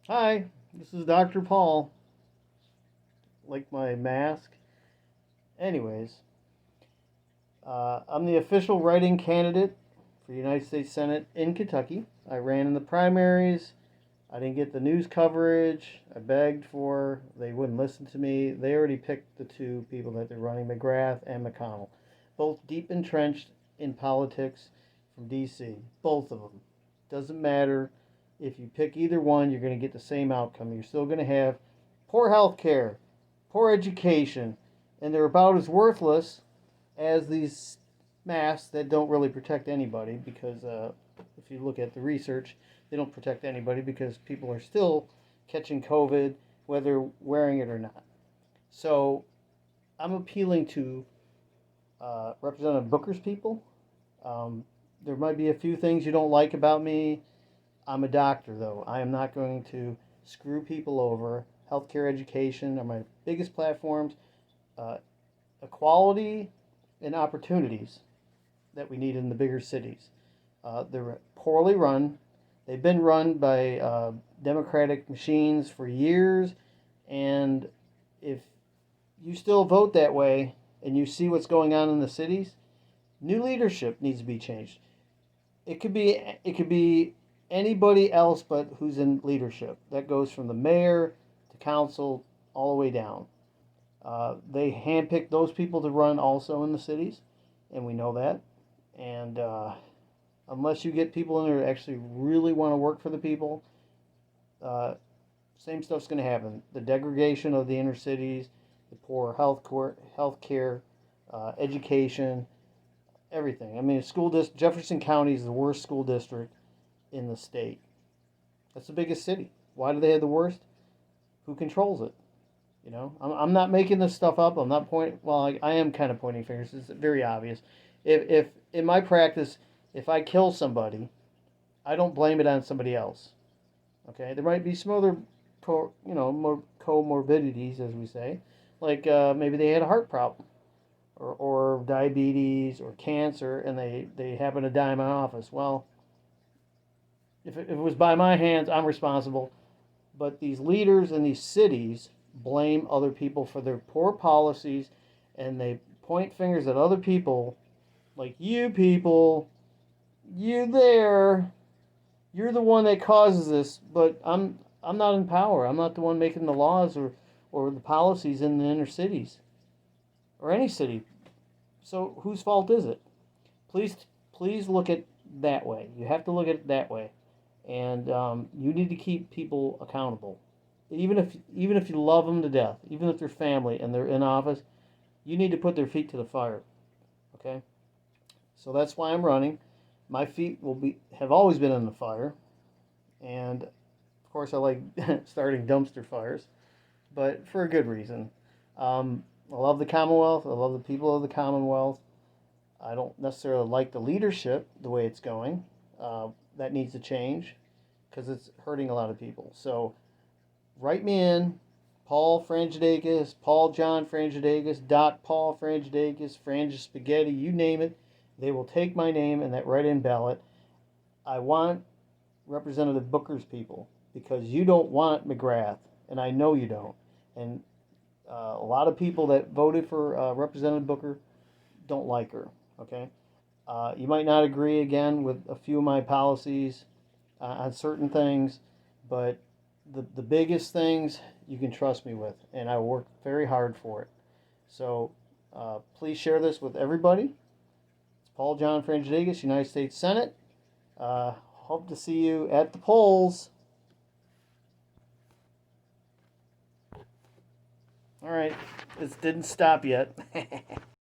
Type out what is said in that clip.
Hi, this is Dr. Paul. Like my mask. Anyways, I'm the official write-in candidate for the United States Senate in Kentucky. I ran in the primaries. I didn't get the news coverage. I begged for. They wouldn't listen to me. They already picked the two people that they're running, McGrath and McConnell, both deep entrenched in politics from D.C. Both of them. Doesn't matter if you pick either one. You're going to get the same outcome. You're still going to have poor health care, poor education, and they're about as worthless as these masks that don't really protect anybody because if you look at the research, they don't protect anybody because people are still catching COVID whether wearing it or not. So I'm appealing to Representative Booker's people. Um, there might be a few things you don't like about me. I'm a doctor, though. I am not going to screw people over. Healthcare, education are my biggest platforms. Uh, Equality and opportunities that we need in the bigger cities. They're poorly run. They've been run by democratic machines for years, and if you still vote that way and you see what's going on in the cities, new leadership needs to be changed. It could be anybody else but who's in leadership. That goes from the mayor to council all the way down. They handpick those people to run also in the cities, and we know that. And unless you get people in there that actually really want to work for the people, uh, same stuff's going to happen. The degradation of the inner cities, the poor health care, education, everything. I mean, Jefferson County is the worst school district in the state. That's the biggest city. Why do they have the worst? Who controls it? I'm not making this stuff up. I'm not pointing. Well, I am kind of pointing fingers. It's very obvious. If in my practice, if I kill somebody, I don't blame it on somebody else. Okay, there might be some other, more comorbidities, as we say, like maybe they had a heart problem, or diabetes, or cancer, and they happen to die in my office. Well, if it was by my hands, I'm responsible. But these leaders in these cities blame other people for their poor policies, and they point fingers at other people, like you people, you there, you're the one that causes this. But I'm not in power. I'm not the one making the laws or the policies in the inner cities or any city. So whose fault is it? Please please look at that way. You have to look at it that way, and you need to keep people accountable. Even if you love them to death, even if they're family and they're in office, you need to put their feet to the fire. Okay, so that's why I'm running. My feet will be have always been in the fire, and of course I like starting dumpster fires, but for a good reason. I love the Commonwealth. I love the people of the Commonwealth. I don't necessarily like the leadership the way it's going. That needs to change because it's hurting a lot of people. So write me in, Paul Frangidakis, Paul John Frangidakis, Doc Paul Frangidakis, Frangis Spaghetti, you name it. They will take my name in that write-in ballot. I want Representative Booker's people because you don't want McGrath, and I know you don't. And a lot of people that voted for Representative Booker don't like her. Okay, you might not agree again with a few of my policies on certain things, but the biggest things you can trust me with, and I work very hard for it. So please share this with everybody. It's Paul John Frangidakis, United States Senate. Hope to see you at the polls. All right, this didn't stop yet.